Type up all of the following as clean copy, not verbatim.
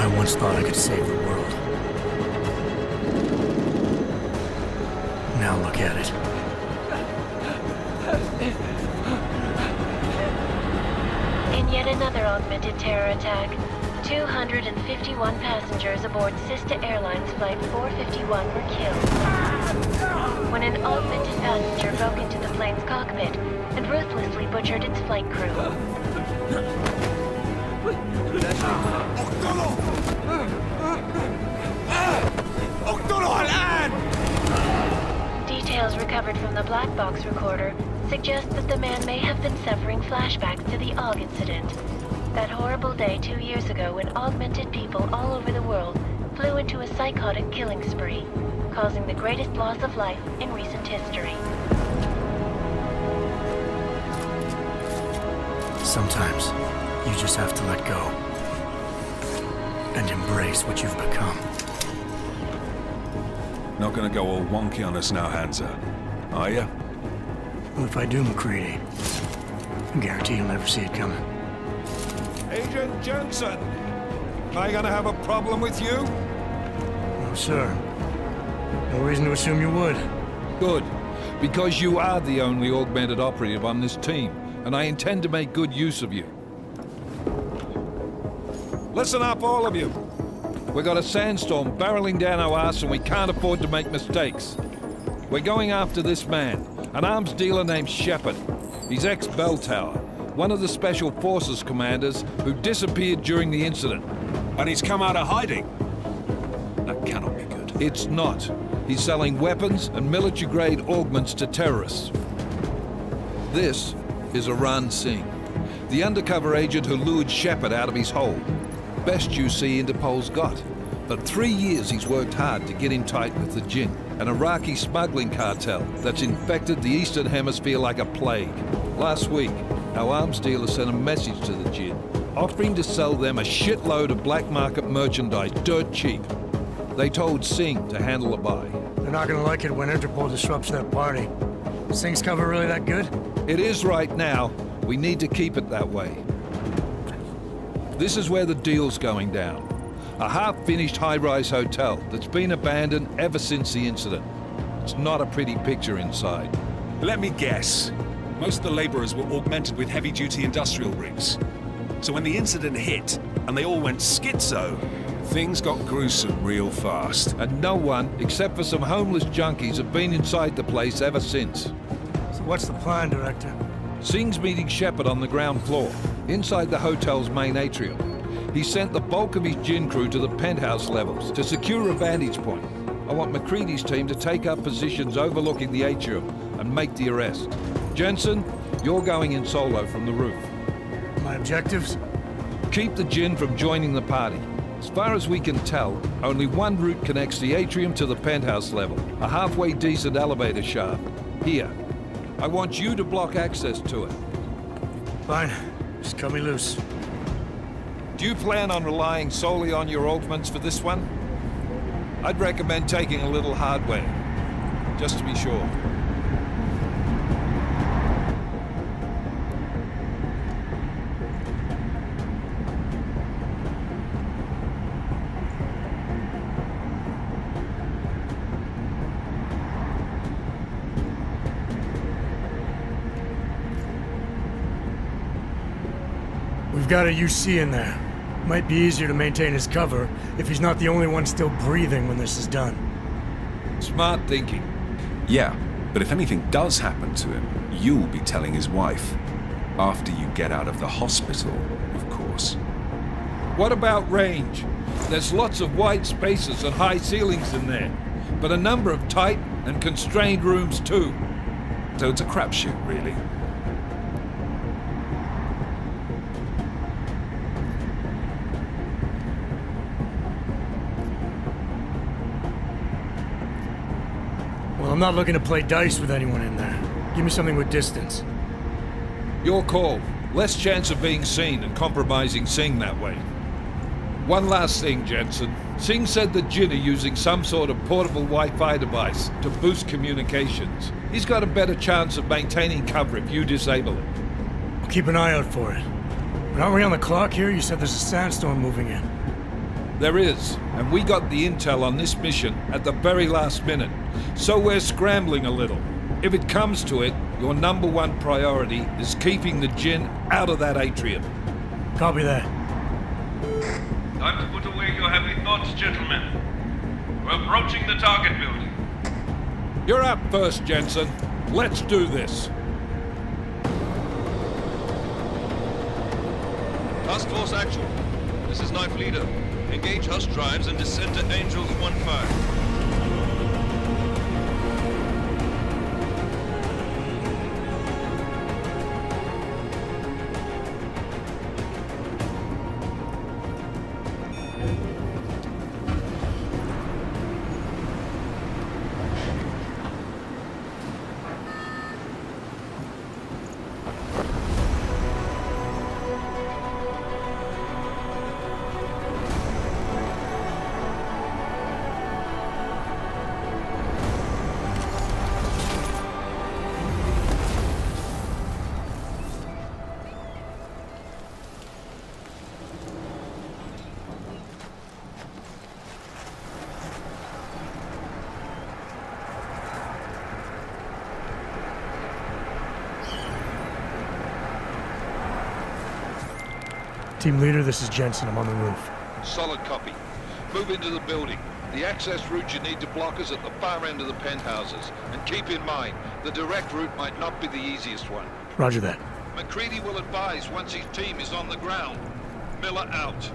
I once thought I could save the world. Now look at it. In yet another augmented terror attack, 251 passengers aboard Sista Airlines Flight 451 were killed when an augmented passenger broke into the plane's cockpit and ruthlessly butchered its flight crew. Details recovered from the black box recorder suggest that the man may have been suffering flashbacks to the AUG incident. That horrible day 2 years ago when augmented people all over the world flew into a psychotic killing spree, causing the greatest loss of life in recent history. Sometimes, you just have to let go. And embrace what you've become. Not gonna go all wonky on us now, Hansa, are ya? Well, if I do, MacCready, I guarantee you'll never see it coming. Agent Jensen! Am I gonna have a problem with you? No, sir. No reason to assume you would. Good, because you are the only augmented operative on this team, and I intend to make good use of you. Listen up, all of you. We got a sandstorm barreling down our arse and we can't afford to make mistakes. We're going after this man, an arms dealer named Shepard. He's ex-Bell Tower, one of the Special Forces commanders who disappeared during the incident. And he's come out of hiding? That cannot be good. It's not. He's selling weapons and military-grade augments to terrorists. This is Aran Singh, the undercover agent who lured Shepard out of his hole. Best you see Interpol's got. For 3 years he's worked hard to get in tight with the Jinn, an Iraqi smuggling cartel that's infected the Eastern Hemisphere like a plague. Last week, our arms dealer sent a message to the Jinn, offering to sell them a shitload of black market merchandise dirt cheap. They told Singh to handle the buy. They're not gonna like it when Interpol disrupts their party. Singh's cover really that good? It is right now. We need to keep it that way. This is where the deal's going down. A half-finished high-rise hotel that's been abandoned ever since the incident. It's not a pretty picture inside. Let me guess. Most of the laborers were augmented with heavy-duty industrial rigs. So when the incident hit, and they all went schizo, things got gruesome real fast. And no one, except for some homeless junkies, have been inside the place ever since. So what's the plan, Director? Singh's meeting Shepard on the ground floor, inside the hotel's main atrium. He sent the bulk of his Jinn crew to the penthouse levels to secure a vantage point. I want MacCready's team to take up positions overlooking the atrium and make the arrest. Jensen, you're going in solo from the roof. My objectives? Keep the Jinn from joining the party. As far as we can tell, only one route connects the atrium to the penthouse level, a halfway decent elevator shaft. Here. I want you to block access to it. Fine. Just cut me loose. Do you plan on relying solely on your augments for this one? I'd recommend taking a little hardware, just to be sure. We've got a UC in there. Might be easier to maintain his cover if he's not the only one still breathing when this is done. Smart thinking. Yeah, but if anything does happen to him, you'll be telling his wife. After you get out of the hospital, of course. What about range? There's lots of wide spaces and high ceilings in there, but a number of tight and constrained rooms too. So it's a crapshoot, really. Well, I'm not looking to play dice with anyone in there. Give me something with distance. Your call. Less chance of being seen and compromising Singh that way. One last thing, Jensen. Singh said the Jinn are using some sort of portable Wi-Fi device to boost communications. He's got a better chance of maintaining cover if you disable it. I'll keep an eye out for it. But aren't we on the clock here? You said there's a sandstorm moving in. There is, and we got the intel on this mission at the very last minute, so we're scrambling a little. If it comes to it, your number one priority is keeping the Jinn out of that atrium. Copy that. Time to put away your heavy thoughts, gentlemen. We're approaching the target building. You're up first, Jensen. Let's do this. Task Force Actual. This is Knife Leader. Engage Hush drives and descend to Angels 1-5. Team leader, this is Jensen. I'm on the roof. Solid copy. Move into the building. The access route you need to block is at the far end of the penthouses. And keep in mind, the direct route might not be the easiest one. Roger that. McCready will advise once his team is on the ground. Miller out.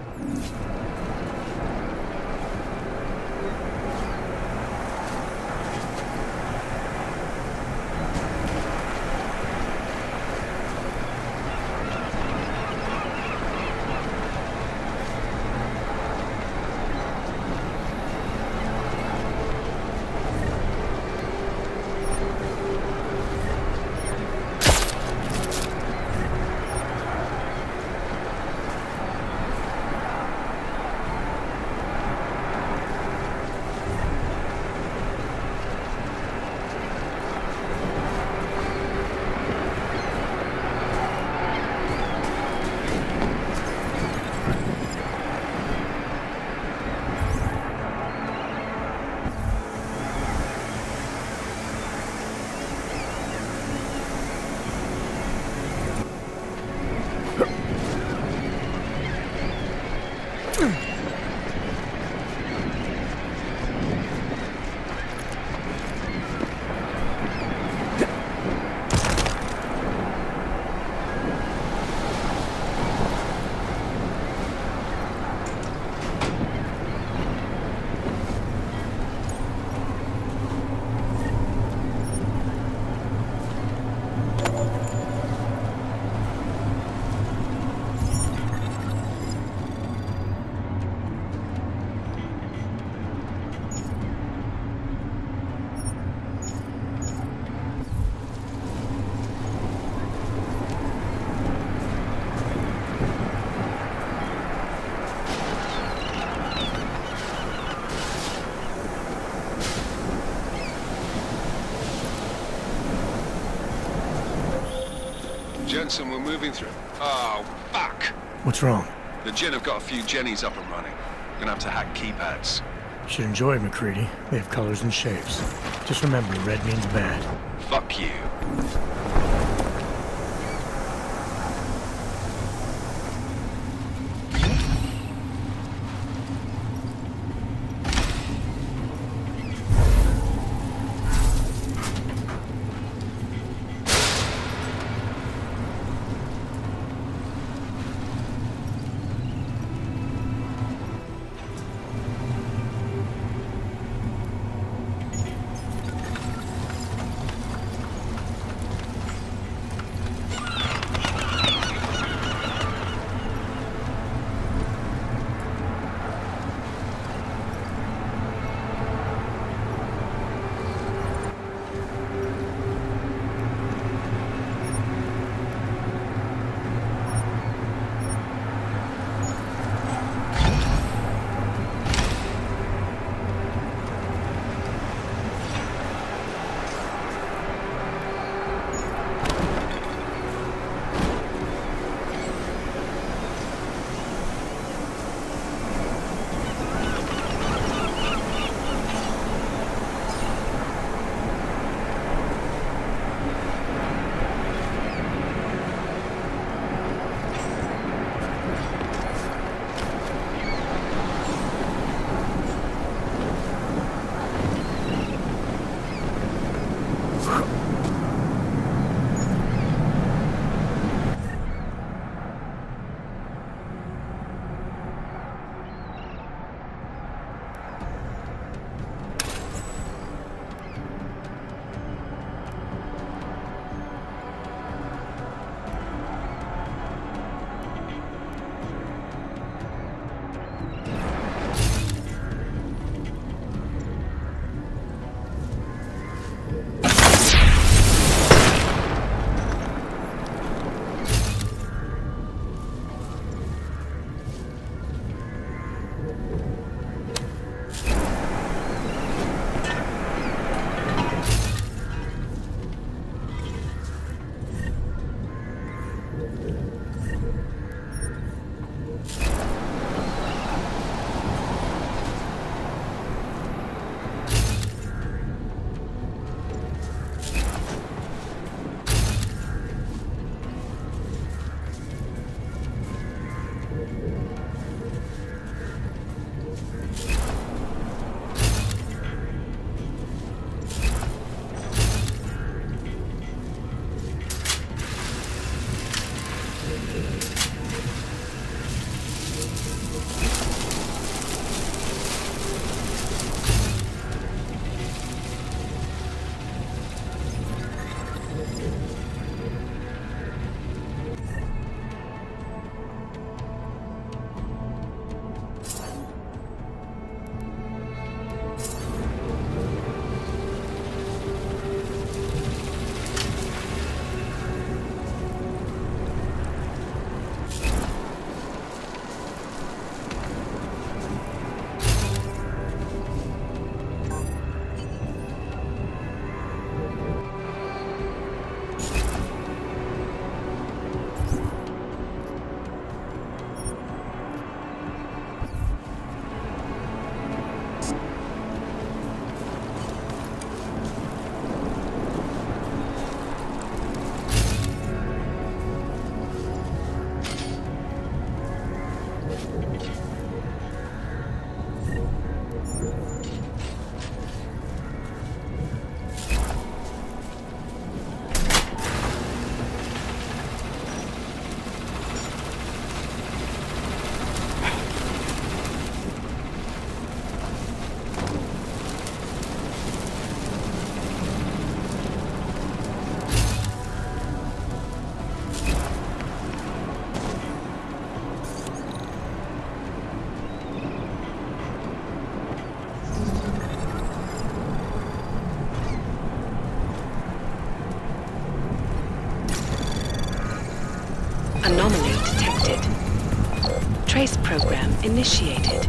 Jensen, we're moving through. Oh, fuck! What's wrong? The Jinn have got a few Jennies up and running. Gonna have to hack keypads. Should enjoy it, McCready. They have colors and shapes. Just remember, red means bad. Fuck you. Anomaly detected. Trace program initiated.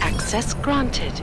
Access granted.